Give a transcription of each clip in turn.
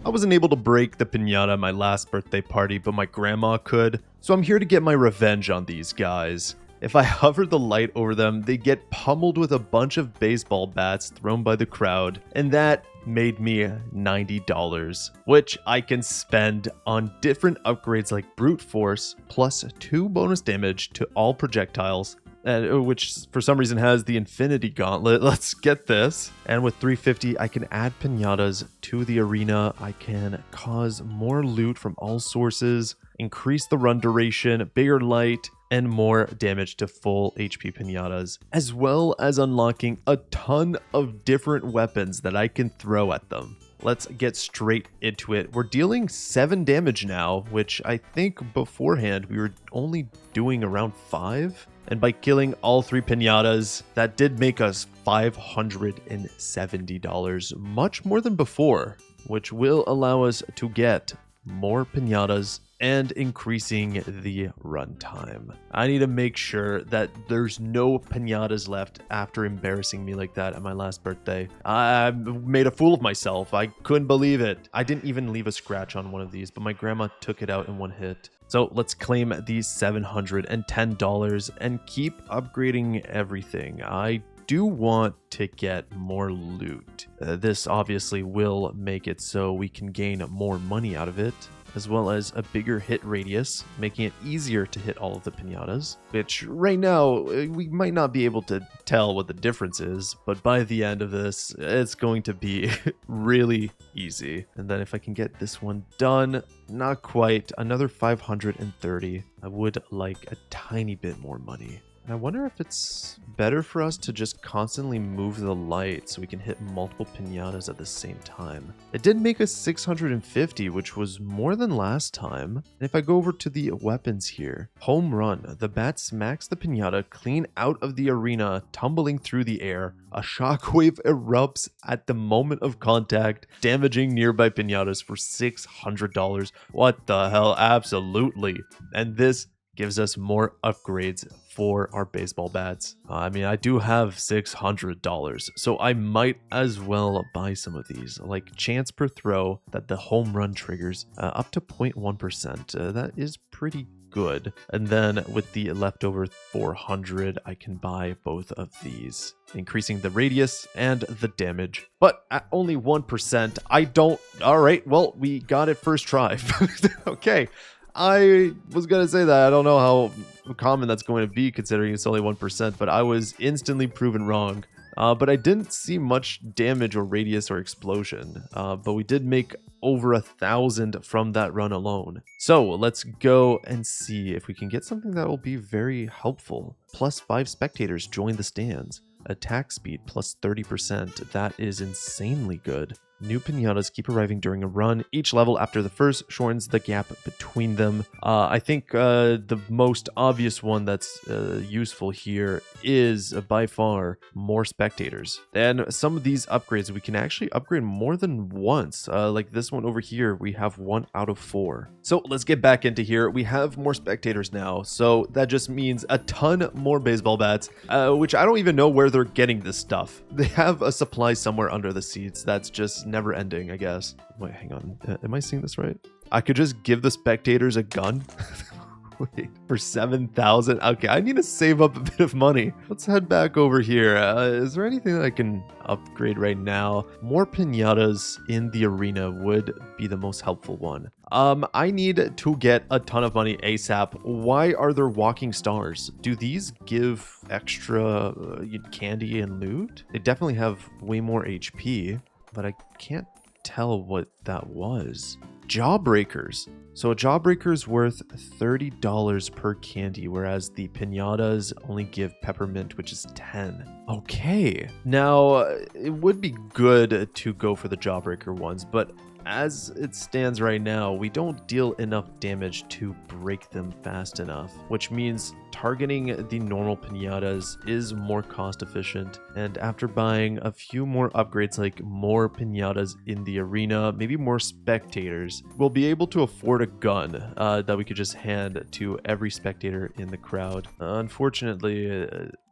I wasn't able to break the piñata at my last birthday party, but my grandma could, so I'm here to get my revenge on these guys. If I hover the light over them, they get pummeled with a bunch of baseball bats thrown by the crowd, and that made me $90, which I can spend on different upgrades like brute force, plus 2 bonus damage to all projectiles, which for some reason has the infinity gauntlet. Let's get this. And with 350, I can add piñatas to the arena. I can cause more loot from all sources, increase the run duration, bigger light, and more damage to full HP piñatas, as well as unlocking a ton of different weapons that I can throw at them. Let's get straight into it. We're dealing 7 damage now, which I think beforehand we were only doing around 5. And by killing all 3 piñatas, that did make us $570, much more than before, which will allow us to get more piñatas and increasing the runtime. I need to make sure that there's no piñatas left after embarrassing me like that at my last birthday. I made a fool of myself. I couldn't believe it. I didn't even leave a scratch on one of these, but my grandma took it out in one hit. So let's claim these $710 and keep upgrading everything. I do want to get more loot. This obviously will make it so we can gain more money out of it, as well as a bigger hit radius, making it easier to hit all of the piñatas, which right now we might not be able to tell what the difference is, but by the end of this, it's going to be really easy. And then if I can get this one done, not quite, another 530. I would like a tiny bit more money. I wonder if it's better for us to just constantly move the light so we can hit multiple piñatas at the same time. It did make us 650, which was more than last time. And if I go over to the weapons here, home run, the bat smacks the piñata clean out of the arena, tumbling through the air. A shockwave erupts at the moment of contact, damaging nearby piñatas for $600. What the hell? Absolutely. And this gives us more upgrades for our baseball bats. I mean, I do have $600, so I might as well buy some of these, like chance per throw that the home run triggers up to 0.1%. That is pretty good. And then with the leftover 400, I can buy both of these, increasing the radius and the damage. But at only 1%, I don't... All right, well, we got it first try. Okay. I was going to say that. I don't know how common that's going to be considering it's only 1%, but I was instantly proven wrong. But I didn't see much damage or radius or explosion. But we did make over 1,000 from that run alone. So let's go and see if we can get something that will be very helpful. Plus 5 spectators join the stands. Attack speed plus 30%. That is insanely good. New piñatas keep arriving during a run. Each level after the first shortens the gap between them. I think the most obvious one that's useful here is by far more spectators. And some of these upgrades we can actually upgrade more than once. Like this one over here, we have 1 out of 4. So let's get back into here. We have more spectators now, so that just means a ton more baseball bats, which I don't even know where they're getting this stuff. They have a supply somewhere under the seats that's just never ending, I guess. Wait, hang on. Am I seeing this right? I could just give the spectators a gun? Wait, for 7,000? Okay, I need to save up a bit of money. Let's head back over here. Is there anything that I can upgrade right now? More piñatas in the arena would be the most helpful one. I need to get a ton of money ASAP. Why are there walking stars? Do these give extra candy and loot? They definitely have way more HP, but I can't tell what that was. Jawbreakers. So a jawbreaker is worth $30 per candy, whereas the piñatas only give peppermint, which is 10. Okay. Now, it would be good to go for the jawbreaker ones, but as it stands right now, we don't deal enough damage to break them fast enough, which means targeting the normal piñatas is more cost efficient. And after buying a few more upgrades like more piñatas in the arena, maybe more spectators, we'll be able to afford a gun that we could just hand to every spectator in the crowd. Unfortunately,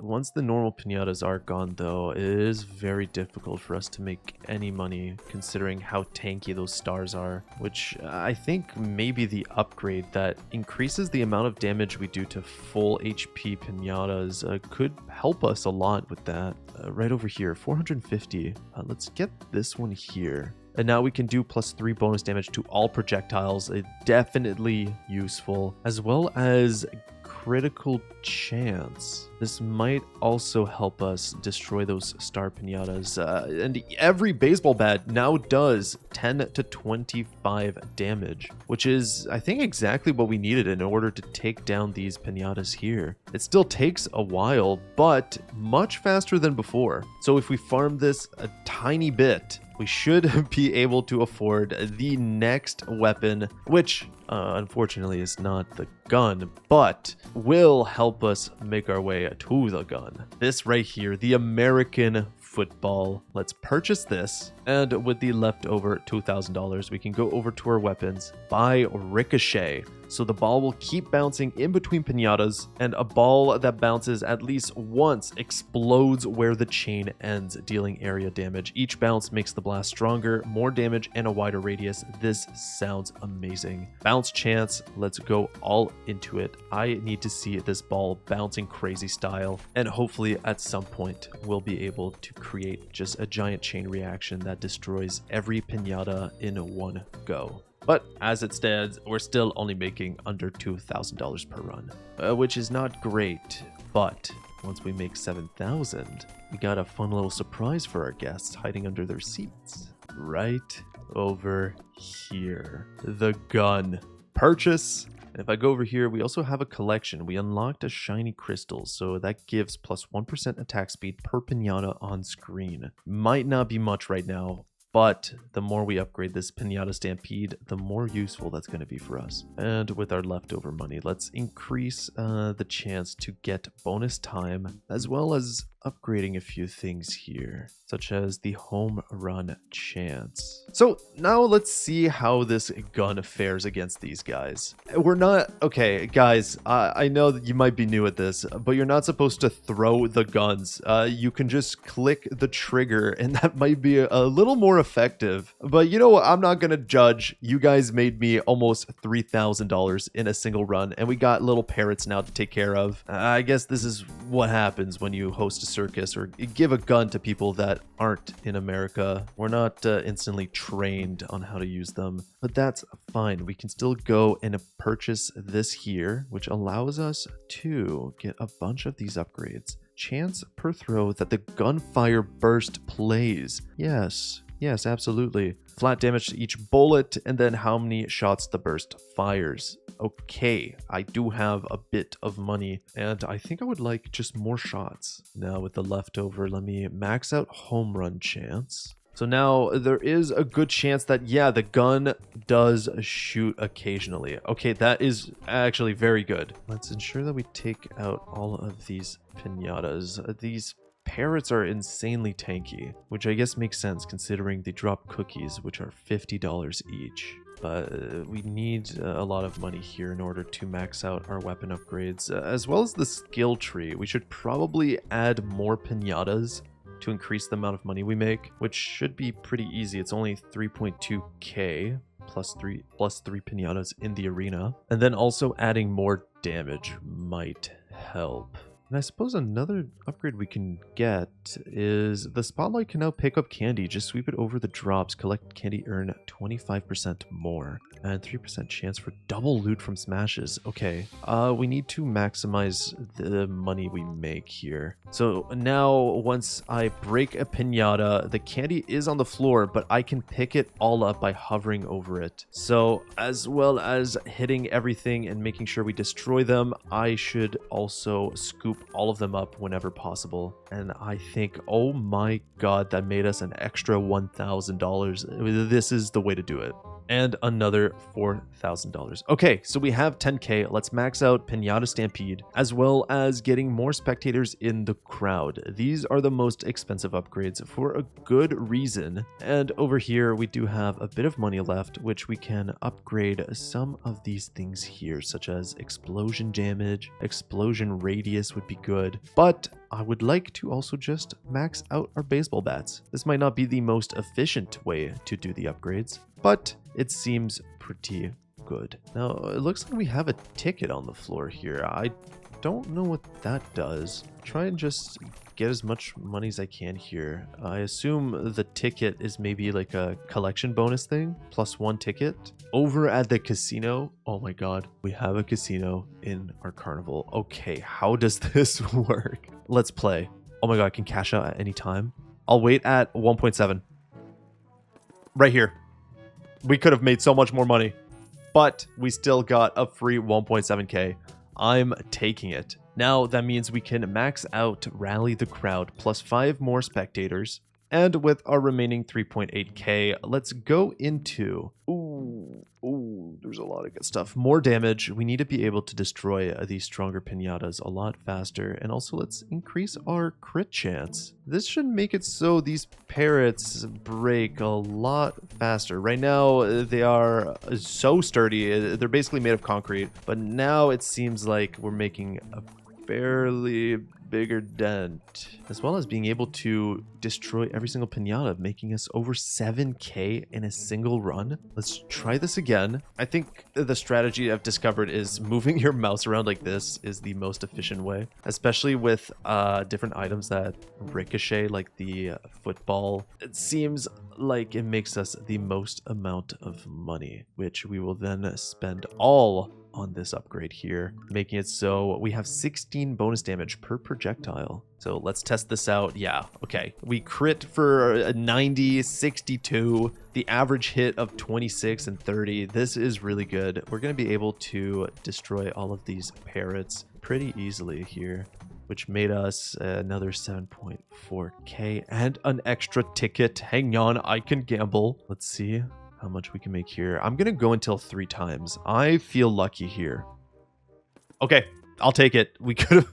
once the normal piñatas are gone though, it is very difficult for us to make any money considering how tanky those stars are, which I think maybe the upgrade that increases the amount of damage we do to full HP piñatas could help us a lot with that. Right over here, 450. Let's get this one here. And now we can do +3 bonus damage to all projectiles. Definitely useful, as well as critical chance. This might also help us destroy those star piñatas. And every baseball bat now does 10 to 25 damage, which is, I think, exactly what we needed in order to take down these piñatas here. It still takes a while, but much faster than before. So if we farm this a tiny bit, we should be able to afford the next weapon, which unfortunately is not the gun, but will help us make our way to the gun. This right here, the American football. Let's purchase this, and with the leftover $2,000, we can go over to our weapons, buy Ricochet. So the ball will keep bouncing in between piñatas, and a ball that bounces at least once explodes where the chain ends, dealing area damage. Each bounce makes the blast stronger, more damage, and a wider radius. This sounds amazing. Bounce chance, let's go all into it. I need to see this ball bouncing crazy style, and hopefully at some point we'll be able to create just a giant chain reaction that destroys every piñata in one go. But as it stands, we're still only making under $2,000 per run, which is not great. But once we make 7,000, we got a fun little surprise for our guests hiding under their seats. Right over here. The gun. Purchase. And if I go over here, we also have a collection. We unlocked a shiny crystal, so that gives plus 1% attack speed per piñata on screen. Might not be much right now, but the more we upgrade this Pinata Stampede, the more useful that's going to be for us. And with our leftover money, let's increase the chance to get bonus time, as well as upgrading a few things here, such as the home run chance. So now let's see how this gun fares against these guys. We're not, okay, guys, I know that you might be new at this, but you're not supposed to throw the guns. You can just click the trigger, and that might be a little more effective. But you know what? I'm not going to judge. You guys made me almost $3,000 in a single run, and we got little parrots now to take care of. I guess this is what happens when you host a circus or give a gun to people that aren't in America. We're not instantly trained on how to use them, but that's fine. We can still go and purchase this here, which allows us to get a bunch of these upgrades. Chance per throw that the gunfire burst plays. Yes, absolutely. Flat damage to each bullet, and then how many shots the burst fires. Okay, I do have a bit of money, and I think I would like just more shots. Now with the leftover, let me max out home run chance. So now there is a good chance that, yeah, the gun does shoot occasionally. Okay, that is actually very good. Let's ensure that we take out all of these piñatas. These parrots are insanely tanky, which I guess makes sense considering they drop cookies, which are $50 each. But we need a lot of money here in order to max out our weapon upgrades, as well as the skill tree. We should probably add more piñatas to increase the amount of money we make, which should be pretty easy. It's only 3.2k plus three piñatas in the arena. And then also adding more damage might help. And I suppose another upgrade we can get is the spotlight can now pick up candy. Just sweep it over the drops, collect candy, earn 25% more, and 3% chance for double loot from smashes. Okay, we need to maximize the money we make here. So now once I break a piñata, the candy is on the floor, but I can pick it all up by hovering over it. So as well as hitting everything and making sure we destroy them, I should also scoop all of them up whenever possible. And I think, oh my god, that made us an extra $1,000. This is the way to do it. and another $4,000. Okay, so we have 10K. Let's max out Pinata Stampede, as well as getting more spectators in the crowd. These are the most expensive upgrades for a good reason. And over here, we do have a bit of money left, which we can upgrade some of these things here, such as explosion damage, explosion radius would be good. But I would like to also just max out our baseball bats. This might not be the most efficient way to do the upgrades, but it seems pretty good. Now, it looks like we have a ticket on the floor here. I don't know what that does. Try and just get as much money as I can here. I assume the ticket is maybe like a collection bonus thing, +1 ticket. Over at the casino, oh my god, we have a casino in our carnival. Okay, how does this work? Let's play. Oh my god, I can cash out at any time. I'll wait at 1.7. Right here. We could have made so much more money, but we still got a free 1.7K. I'm taking it. Now that means we can max out Rally the Crowd plus 5 more spectators. And with our remaining 3.8K, let's go into... Ooh, there's a lot of good stuff. More damage. We need to be able to destroy these stronger piñatas a lot faster. And also let's increase our crit chance. This should make it so these parrots break a lot faster. Right now, they are so sturdy. They're basically made of concrete. But now it seems like we're making a fairly bigger dent, as well as being able to destroy every single piñata, making us over 7K in a single run. Let's try this again. I think the strategy I've discovered is moving your mouse around like this is the most efficient way, especially with different items that ricochet, like the football. It seems like it makes us the most amount of money, which we will then spend all on this upgrade here, making it so we have 16 bonus damage per projectile. So let's test this out. Yeah, okay. We crit for a 90, 62, the average hit of 26 and 30. This is really good. We're going to be able to destroy all of these parrots pretty easily here, which made us another 7.4K and an extra ticket. Hang on, I can gamble. Let's see how much we can make here. I'm gonna go until 3 times. I feel lucky here. Okay, I'll take it. We could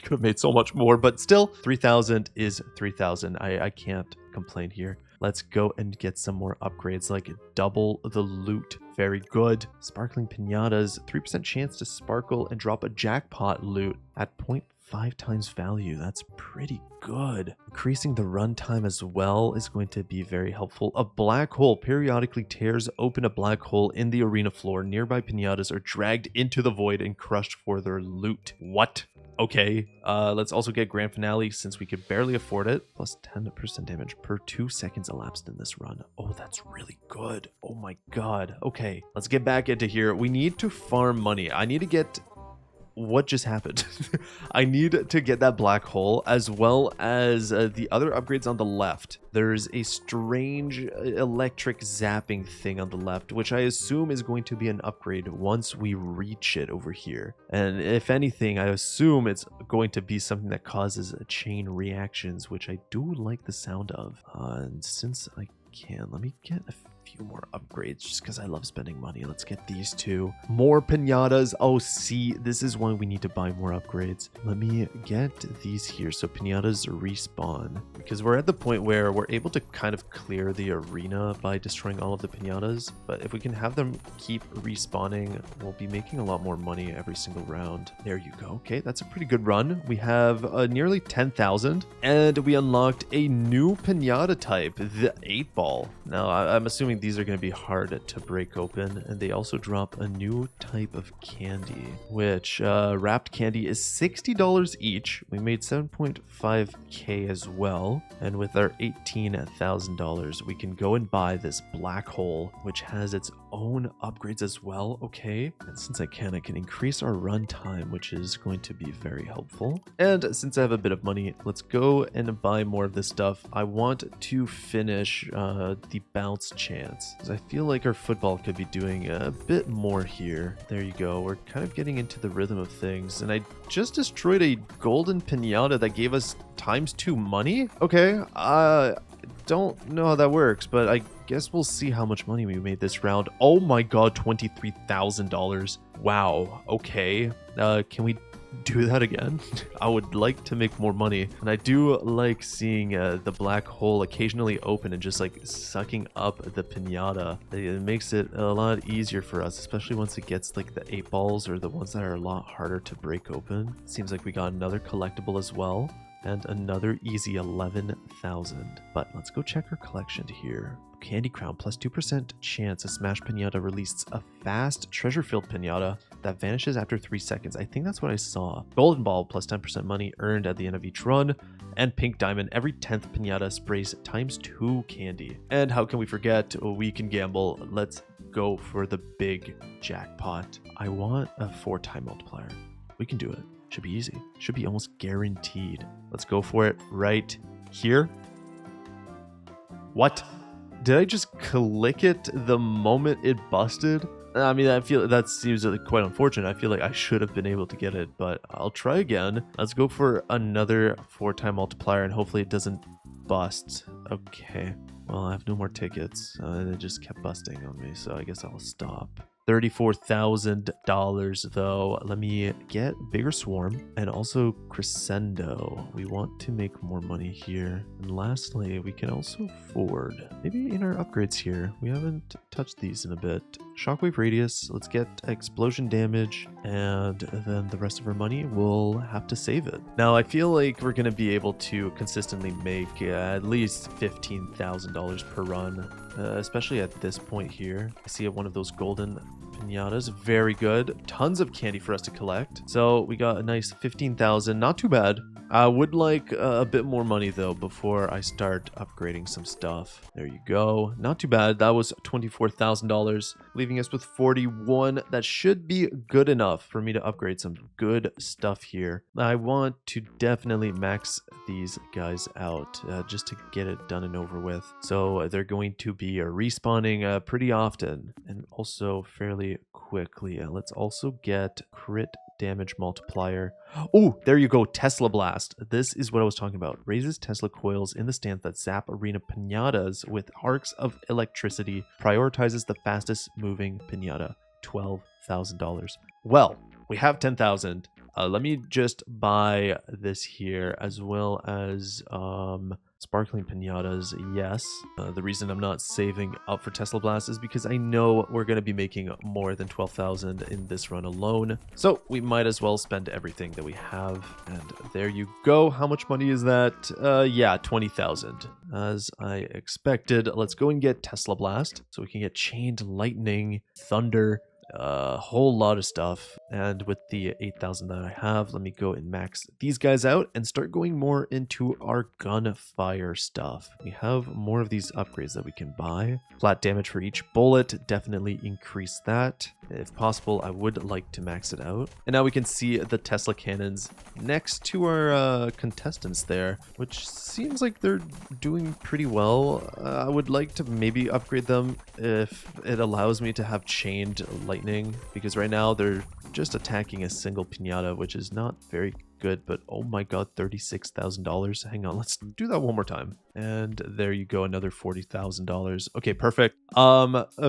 have made so much more, but still 3,000 is 3,000. I can't complain here. Let's go and get some more upgrades, like double the loot. Very good. Sparkling piñatas, 3% chance to sparkle and drop a jackpot loot at 0.5 times value. That's pretty good. Increasing the runtime as well is going to be very helpful. A black hole periodically tears open a black hole in the arena floor. Nearby piñatas are dragged into the void and crushed for their loot. What? Okay, let's also get grand finale since we could barely afford it. Plus 10% damage per 2 seconds elapsed in this run. Oh, that's really good. Oh my god. Okay, let's get back into here. We need to farm money. I need to get... What just happened? I need to get that black hole, as well as the other upgrades on the left. There's a strange electric zapping thing on the left, which I assume is going to be an upgrade once we reach it over here. And if anything, I assume it's going to be something that causes chain reactions, which I do like the sound of. And since I can, let me get a few more upgrades just because I love spending money. Let's get these two. More piñatas. Oh, see, this is why we need to buy more upgrades. Let me get these here so piñatas respawn, because we're at the point where we're able to kind of clear the arena by destroying all of the piñatas. But if we can have them keep respawning, we'll be making a lot more money every single round. There you go. Okay, that's a pretty good run. We have nearly 10,000 and we unlocked a new piñata type, the 8-ball. Now, I'm assuming these are going to be hard to break open, and they also drop a new type of candy, which wrapped candy is $60 each. We made 7.5K as well, and with our $18,000 we can go and buy this black hole, which has its own upgrades as well. Okay, and since I can increase our run time, which is going to be very helpful. And since I have a bit of money, let's go and buy more of this stuff. I want to finish the bounce chance, because I feel like our football could be doing a bit more here. There you go. We're kind of getting into the rhythm of things, and I just destroyed a golden piñata that gave us ×2 money. Okay, don't know how that works, but I guess we'll see how much money we made this round. Oh my god, $23,000. Wow, okay. Can we do that again? I would like to make more money, and I do like seeing the black hole occasionally open and just like sucking up the piñata. It makes it a lot easier for us, especially once it gets like the 8 balls or the ones that are a lot harder to break open. Seems like we got another collectible as well, and another easy 11,000. But let's go check our collection here. Candy Crown plus 2% chance a smash piñata releases a fast treasure-filled piñata that vanishes after 3 seconds. I think that's what I saw. Golden Ball plus 10% money earned at the end of each run. And Pink Diamond, every 10th piñata sprays ×2 candy. And how can we forget? We can gamble. Let's go for the big jackpot. I want a 4-time multiplier. We can do it. Should be easy. Should be almost guaranteed. Let's go for it right here. What? Did I just click it the moment it busted? I mean, I feel that seems quite unfortunate. I feel like I should have been able to get it, but I'll try again. Let's go for another 4-time multiplier, and hopefully it doesn't bust. Okay. Well, I have no more tickets, and it just kept busting on me, so I guess I'll stop. $34,000 though. Let me get Bigger Swarm and also Crescendo. We want to make more money here. And lastly, we can also afford, maybe in our upgrades here, we haven't touched these in a bit. Shockwave Radius, let's get Explosion Damage, and then the rest of our money, we'll have to save it. Now, I feel like we're gonna be able to consistently make at least $15,000 per run. Especially at this point here. I see one of those golden piñatas. Very good. Tons of candy for us to collect. So we got a nice 15,000. Not too bad. I would like a bit more money though before I start upgrading some stuff. There you go. Not too bad. That was $24,000, leaving us with 41. That should be good enough for me to upgrade some good stuff here. I want to definitely max these guys out just to get it done and over with. So they're going to be respawning pretty often and also fairly quickly. Let's also get crit damage multiplier. Oh, there you go. Tesla Blast. This is what I was talking about. Raises Tesla coils in the stance that zap arena piñatas with arcs of electricity. Prioritizes the fastest moving piñata. $12,000. Well, we have 10,000. Let me just buy this here as well as sparkling piñatas. Yes. The reason I'm not saving up for Tesla Blast is because I know we're going to be making more than 12,000 in this run alone. So we might as well spend everything that we have. And there you go. How much money is that? Yeah, 20,000. As I expected. Let's go and get Tesla Blast so we can get Chained Lightning, Thunder, a whole lot of stuff. And with the 8,000 that I have, let me go and max these guys out and start going more into our gunfire stuff. We have more of these upgrades that we can buy. Flat damage for each bullet, definitely increase that. If possible, I would like to max it out. And now we can see the Tesla cannons next to our contestants there, which seems like they're doing pretty well. I would like to maybe upgrade them if it allows me to have chained lightning, because right now they're just attacking a single piñata, which is not very good. But oh my god, $36,000. Hang on, let's do that one more time. And there you go, another $40,000. Okay, perfect.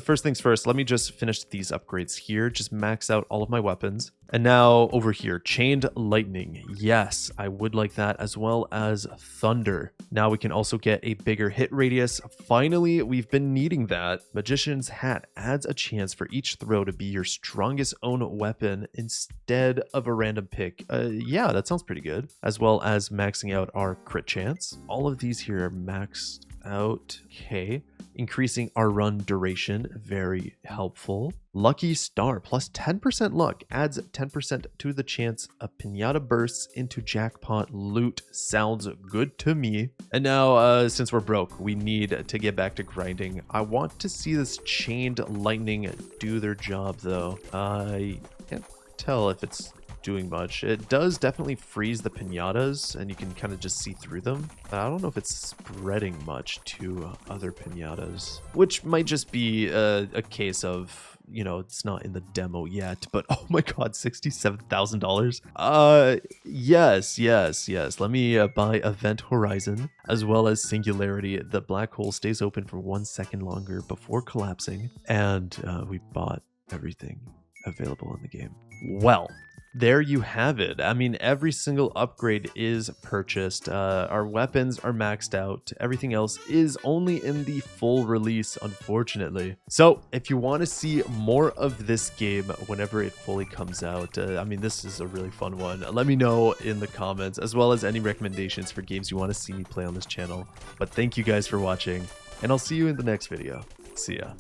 First things first, let me just finish these upgrades here. Just max out all of my weapons. And now over here, Chained Lightning. Yes, I would like that, as well as Thunder. Now we can also get a bigger hit radius. Finally, we've been needing that. Magician's Hat adds a chance for each throw to be your strongest own weapon instead of a random pick. Yeah, that sounds pretty good. As well as maxing out our crit chance. All of these here are maxed out. Okay. Increasing our run duration, very helpful. Lucky Star, plus 10% luck, adds 10% to the chance a piñata bursts into jackpot loot. Sounds good to me. And now, since we're broke, we need to get back to grinding. I want to see this Chained Lightning do their job, though. I can't tell if it's doing much. It does definitely freeze the piñatas, and you can kind of just see through them. But I don't know if it's spreading much to other piñatas, which might just be a case of you know, it's not in the demo yet, but oh my god, $67,000. Yes. Let me buy Event Horizon as well as Singularity. The black hole stays open for 1 second longer before collapsing, and we bought everything available in the game. Well, there you have it. I mean, every single upgrade is purchased. Our weapons are maxed out. Everything else is only in the full release, unfortunately. So if you want to see more of this game whenever it fully comes out, I mean, this is a really fun one. Let me know in the comments, as well as any recommendations for games you want to see me play on this channel. But thank you guys for watching, and I'll see you in the next video. See ya.